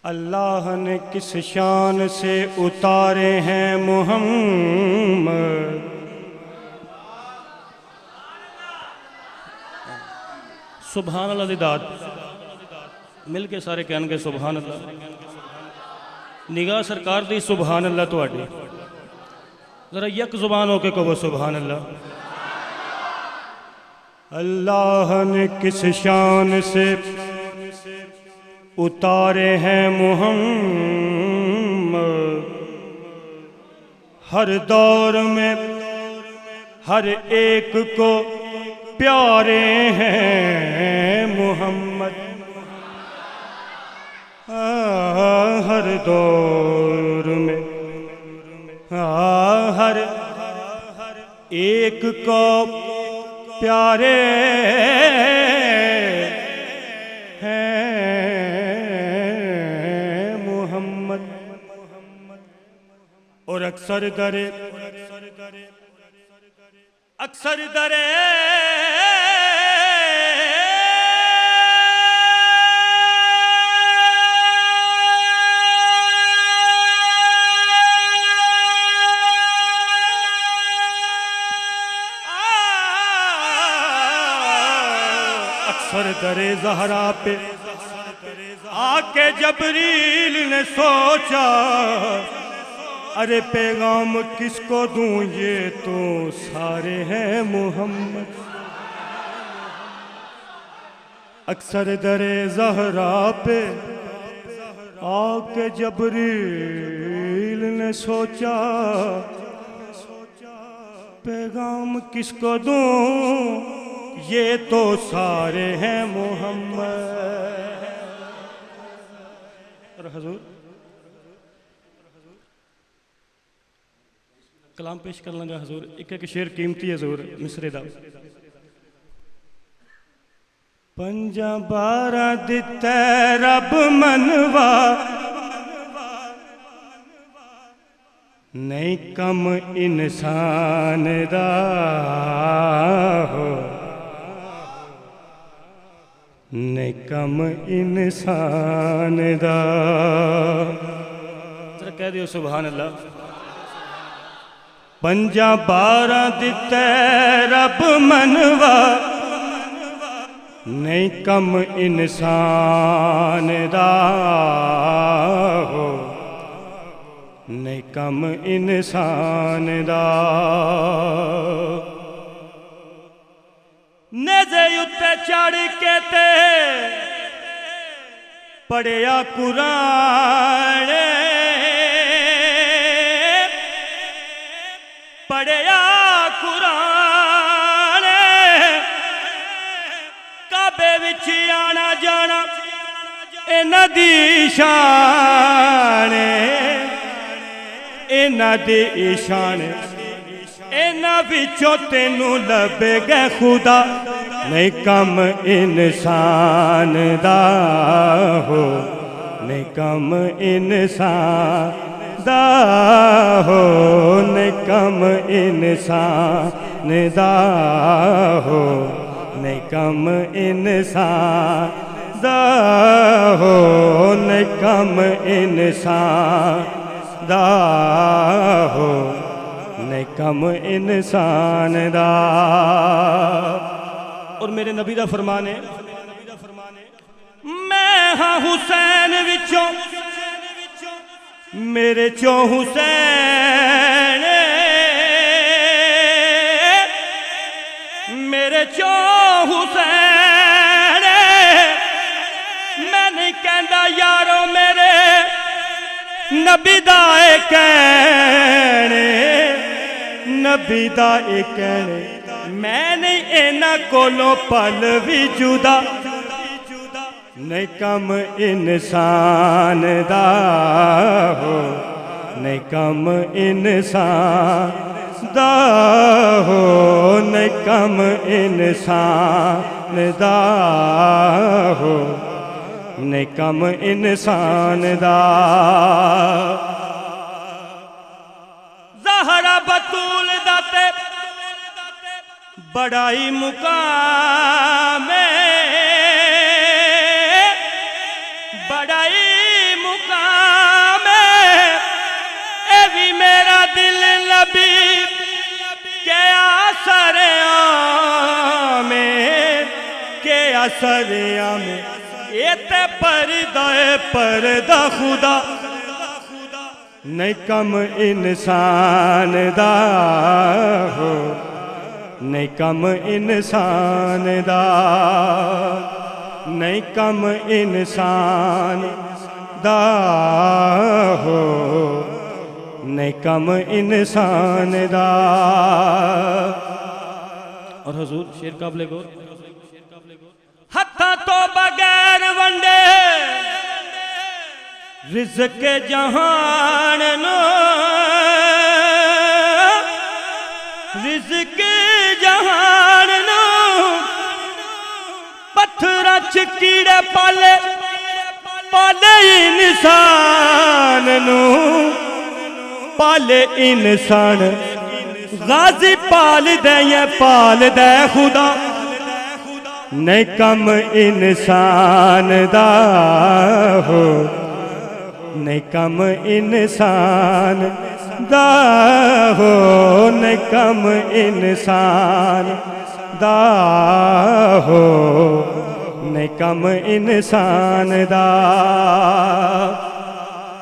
اللہ نے کس شان سے اتارے ہیں محمد، سبحان اللہ دی داد مل کے سارے کہن گے سبحان اللہ، نگاہ سرکار دی سبحان اللہ تو آڈی ذرا یک زبان ہو کے کہو سبحان اللہ۔ اللہ نے کس شان سے اتارے ہیں محمد، ہر دور میں ہر ایک کو پیارے ہیں محمد، ہر دور میں ہر ایک کو پیارے ہیں محمد، اور اکثر درے درے زہرا پہ آ کے جبریل نے سوچا، ارے پیغام کس کو دوں، یہ تو سارے ہیں محمد۔ اکثر درے زہرا پہ آ کے جبریل نے سوچا، پیغام کس کو دوں، یہ تو سارے ہیں محمد۔ اور حضور کلام پیش کر لیں گا، حضور ایک ایک شعر قیمتی ہے حضور مصرے دا۔ پنجا بارہ دتے رب منوا، نہیں کم انسان دا ہو، نہیں کم انسان دا، ذرا کہہ دیو سبحان اللہ۔ پنجا بارہ دتے رب منوا، نہیں کم انسان دا ہو، نہیں کم انسان دا، نیزے اتے چڑھ کے تے پڑھیا قرآن، پڑھیا قرآن، کعبے وچ آنا جانا انہاں دی شان، انہاں دی شان، انہاں وچوں تینوں لبے گے خدا، نہیں کم انسان دا ہو، نہیں کم انسان دا ہو، نہیں کم انسان دا ہو، نہیں کم انسان دا ہو، نہیں کم انسان دا ہو، نہیں کم انسان دا۔ اور میرے نبی دا فرمان ہے، میں ہاں حسین وچوں میرے چوں حسین، میرے چوں حسین، میں نہیں کہندا یارو میرے نبی دا اے کہنے، نبی دا اے کہنے، میں نہیں اینا کولوں پل بھی جدا، نہیں کم انسان دا ہو، نہیں کم انسان دا ہو، نہیں کم انسان دا ہو، نہیں کم انسان دا۔ زہرا بطول دا تے بڑائی مقام ہے، بڑائی مقام ابھی کے اثر میں یہ تے پردہ خدا نہیں کم انسان دا ہو نہیں کم انسان دا نہیں کم انسان دا ہو نہیں کم انسان دا. اور حضور شیر قابل غور ہتھا تو بغیر ونڈے رزق جہان نو رزق جہان نو پتھراں چ کیڑے پالے پالے انسان نو پالے انسان غازی پال دے خدا نہیں کم انسان دا ہو نہیں کم انسان دا ہو نہیں کم انسان دا ہو نہیں کم انسان دا.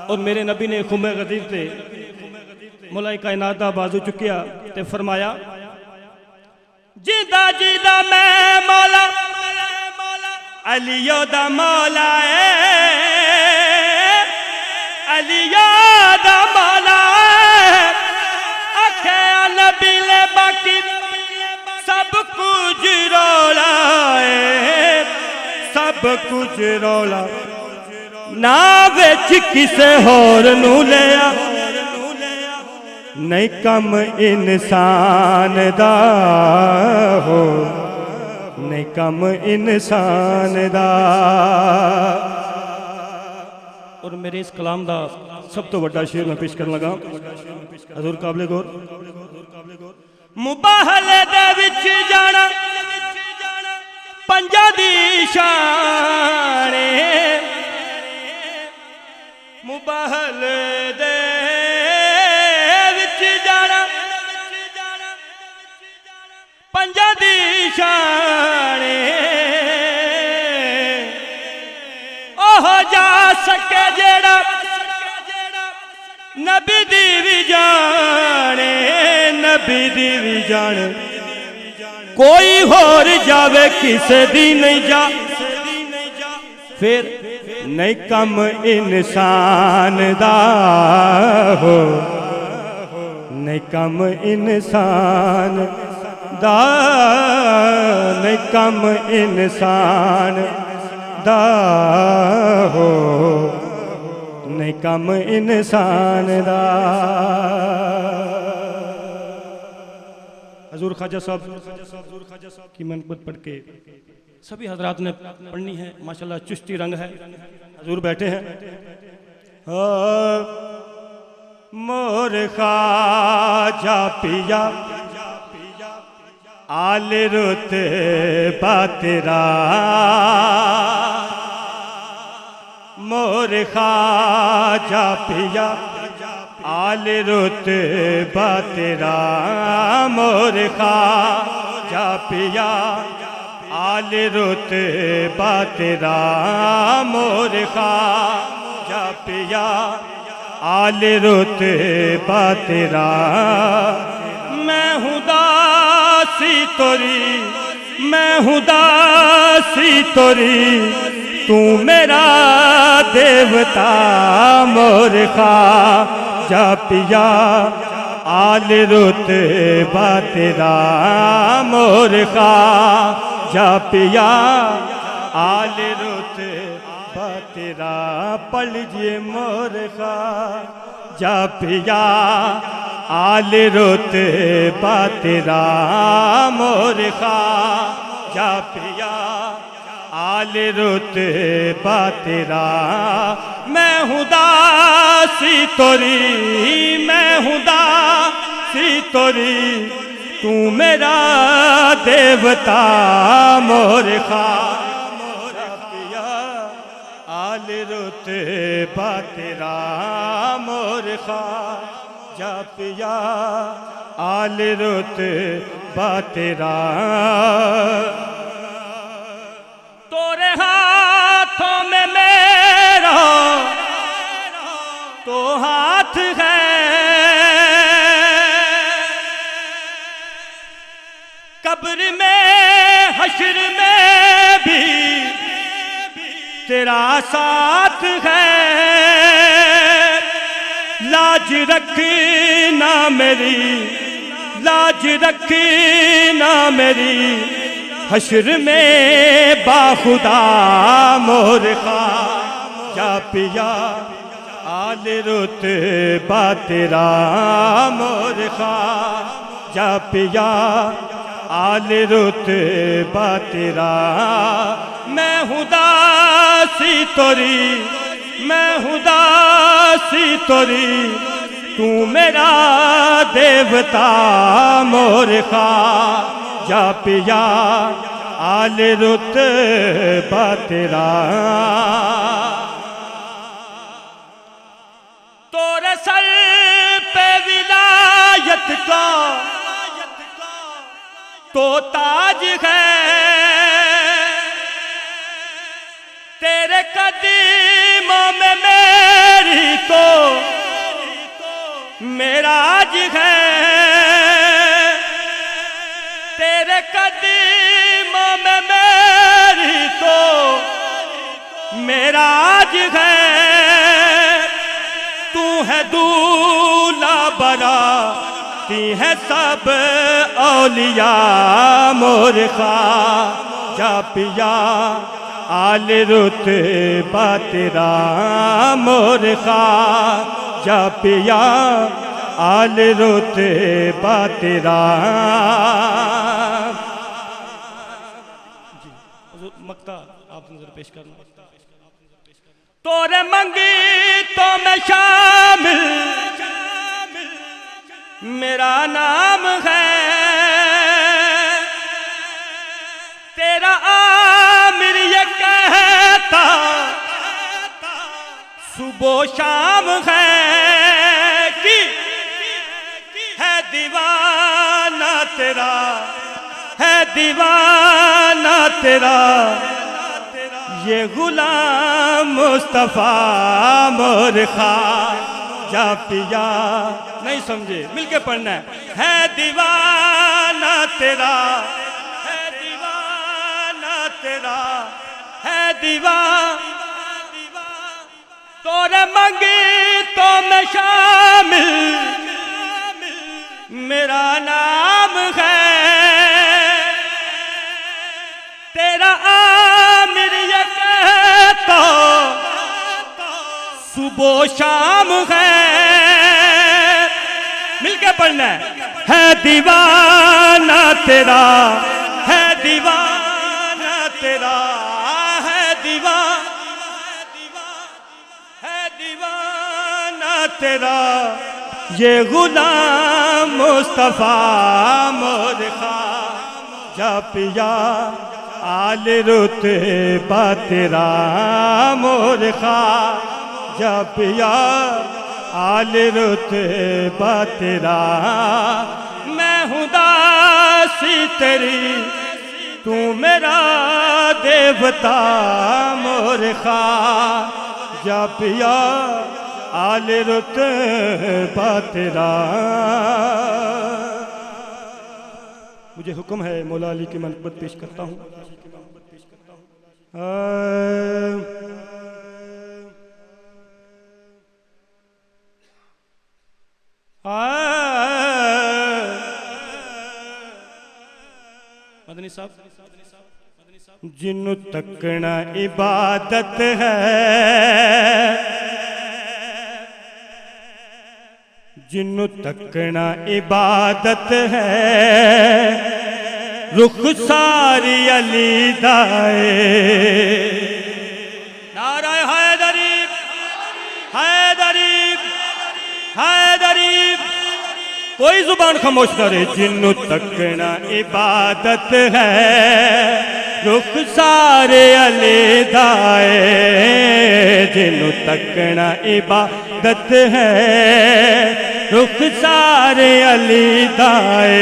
اور میرے نبی نے خم غدیر تے مولا کائنات دا بازو چکیا تے فرمایا جیدہ جیدہ میں مولا علیو دا مولا ہے علیو دا مولا ہے اکھے نبی لے باقی سب کچھ رولا ہے سب کچھ رولا نہ وچ کسے ہور نو لیا نہیں کم انسان دا ہو نہیں کم انسان دا. اور میرے اس کلام دا سب تو بڑا شعر میں پیش کرنے لگا حضور قابل غور مباہلے دے وچ جانا پنجا دی شان مباہلے دے پنجا دی شان اوہ جا سکے جیڑا نبی دی بھی جانے نبی دی بھی جانے کوئی ہور جاوے کسے دی نہیں جا پھر نہیں کم انسان دا ہو نہیں کم انسان دا نہیں کم انسان دا ہو نہیں کم انسان دا. حضور خواجہ صاحب کی منقبت پڑھ کے سبھی حضرات نے پڑھنی ہے ماشاءاللہ چشتی رنگ ہے. حضور بیٹھے ہیں مور خواجہ پیا آل رتبہ تیرا مور خواجہ پیا آل رتبہ تیرا مور خواجہ پیا آل رتبہ تیرا مور خواجہ پیا آل رتبہ تیرا میں ہوں داسی توری میں ہوں داسی توری تو میرا دیوتا مور خواجہ پیا آل رتبہ تیرا مور خواجہ پیا آل رتبہ تیرا پڑھ لیجئے مور خواجہ پیا آل رتبہ تیرا مور خواجہ پیا آل رتبہ تیرا میں ہوں داسی توری میں ہوں داسی توری تو میرا دیوتا مور خواجہ پیا آل رتبہ تیرا مور خواجہ جا پیا آل رتبہ تیرا تورے ہاتھوں میں میرا تو ہاتھ ہے قبر میں حشر میں بھی تیرا ساتھ ہے لاج رکھنا میری لاج رکھنا میری حشر میں باخدا مور خواہ جا پیا آل رتبہ تیرا مور خواہ جا پیا آل رتبہ تیرا میں ہوں داسی توری میں ہوں داسی توری تو میرا دیوتا مور خواہ جا پیا آل رتبہ تیرا تورے سر پہ ولایت کا تو تاج ہے تیرے قدموں میں میری تو معراج ہے تیرے قدموں میں میری تو معراج ہے تو ہے دولہا براتی ہے سب اولیاء مور خواہ جا پیا آل رتبہ تیرا مور خواہ جا پیا آل رتبہ تیرا مقطع آپ نظر پیش کرنا تورے منگی تو میں شامل میرا نام ہے تیرا عامر یہ کہتا صبح و شام ہے کہ ہے دیوانہ تیرا ہے دیوانہ تیرا یہ غلام مصطفیٰ مور خواہ جا پیا نہیں سمجھے مل کے پڑھنا ہے دیوانہ تیرا ہے دیوانہ تیرا ہے دیوانہ تورے منگی تو میں شامل میرا نام ہے تیرا عامر یہ کہتا صبح و شام ہے مل کے پڑھنا ہے دیوانہ تیرا ہے دیوانہ تیرا ہے دیوانہ تیرا یہ غلام مصطفیٰ مور خواہ جا پیا آل رتبہ تیرا مور خواہ جا پیا آل رتبہ تیرا میں ہوں داسی تیری تو میرا دیوتا مور خواہ جا پیا آل رتبہ تیرا مجھے حکم ہے مولا علی کی منقبت پیش کرتا ہوں مدنی صاحب جنوں تکنا عبادت ہے جنوں تکنا عبادت ہے رخ ساری علی دائے نعرہ حیدری حیدری حیدری کوئی زبان خاموش نہ رہے جنوں تکنا عبادت ہے رخ سارے علی دائے جنوں تکنا عبادت ہے رخسار علی دائے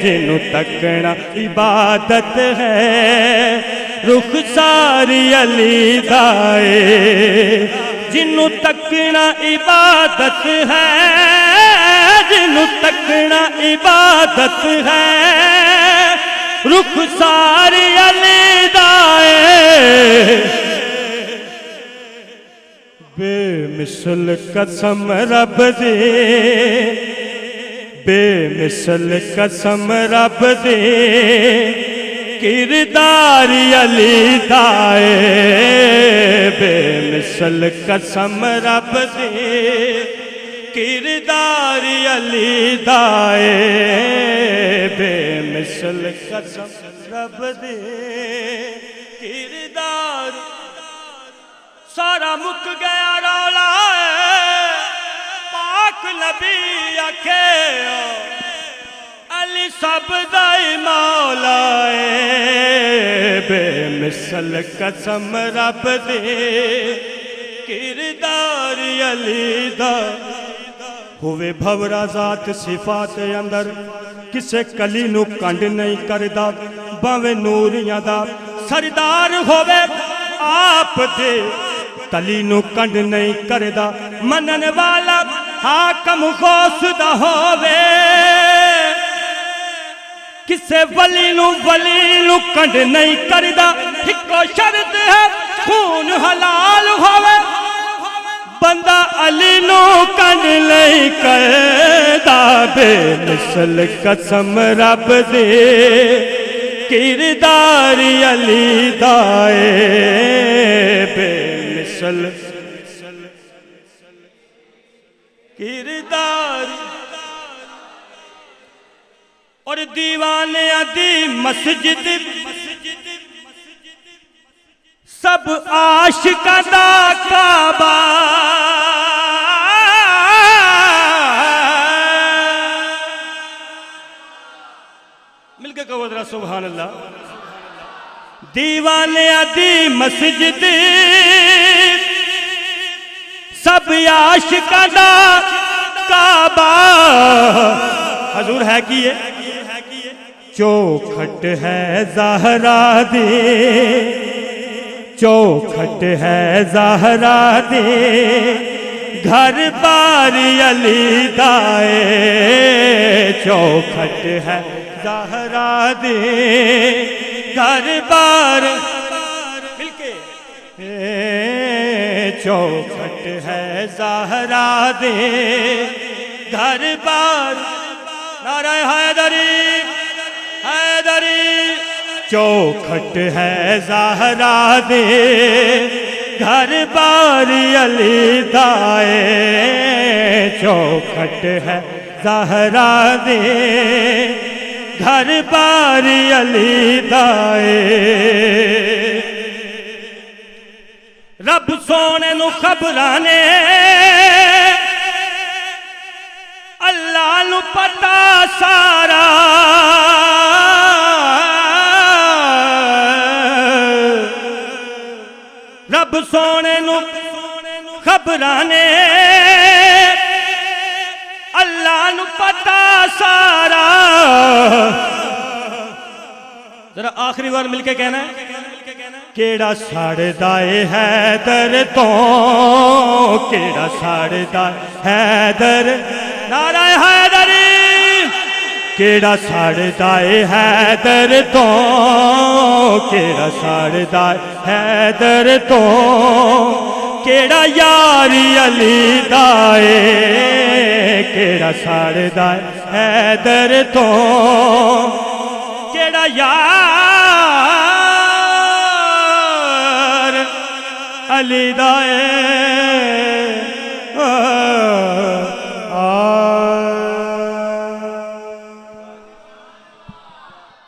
جنوں تکنا عبادت ہے رخسار علی دائے جنوں تکنا عبادت ہے جنوں تکنا عبادت ہے رخسار علی دائے بے مثل قسم رب دے بے مثل قسم رب دے کردار علی دائے بے مثل قسم رب دے کردار علی دائے بے مثل قسم رب دے کردار سارا مک گیا رولا پاک نبی آکھے علی سب دائی مولا بے مثل قسم رب دے کردار علی دا ہوئے بھورا ذات صفات اندر کسے کلی نو کنڈ نہیں کردہ باوے نوریاں دا سردار ہوئے آپ دے تلی نو کنڈ نہیں کردہ منن والا حاکم غوث دا ہووے کسے ولی نو کنڈ نہیں کردہ ہکو شرط ہے خون حلال ہووے بندہ علی نو کنڈ نہیں کردہ بے مثل قسم رب دے کردار علی دائے بے مثل کردار اور دیوانے دی مسجد سب عاشقاں دا کعبہ مل کے کہو ذرا سبحان اللہ دیوانے دی مسجد سب عاشقاں دا کعبہ حضور ہے کی ہے چوکھٹ ہے زہرا دے چوکھٹ ہے زہرا دے گھر بار علی دائے چوکھٹ ہے زہرا دے گھر بار مل کے چوکھٹ ہے زہرا دے گھر بار نعرہ حیدری حیدری چوکھٹ ہے زہرا دے گھر بار علی دائے چوکھٹ ہے زہرا دے گھر بار علی دائے رب سونے نو خبرانے اللہ نو پتا سارا رب سونے نو خبرانے اللہ نو پتا سارا ذرا آخری بار مل کے کہنا ہے کیڑا ساڑدا اے حیدر تو کیڑا ساڑدا حیدر نعرہ حیدری کیڑا ساڑدا اے حیدر تو کیڑا ساڑدا حیدر تو کیڑا یاری علی دائے کیڑا ساڑدا حیدر تو کیڑا یار علی دائے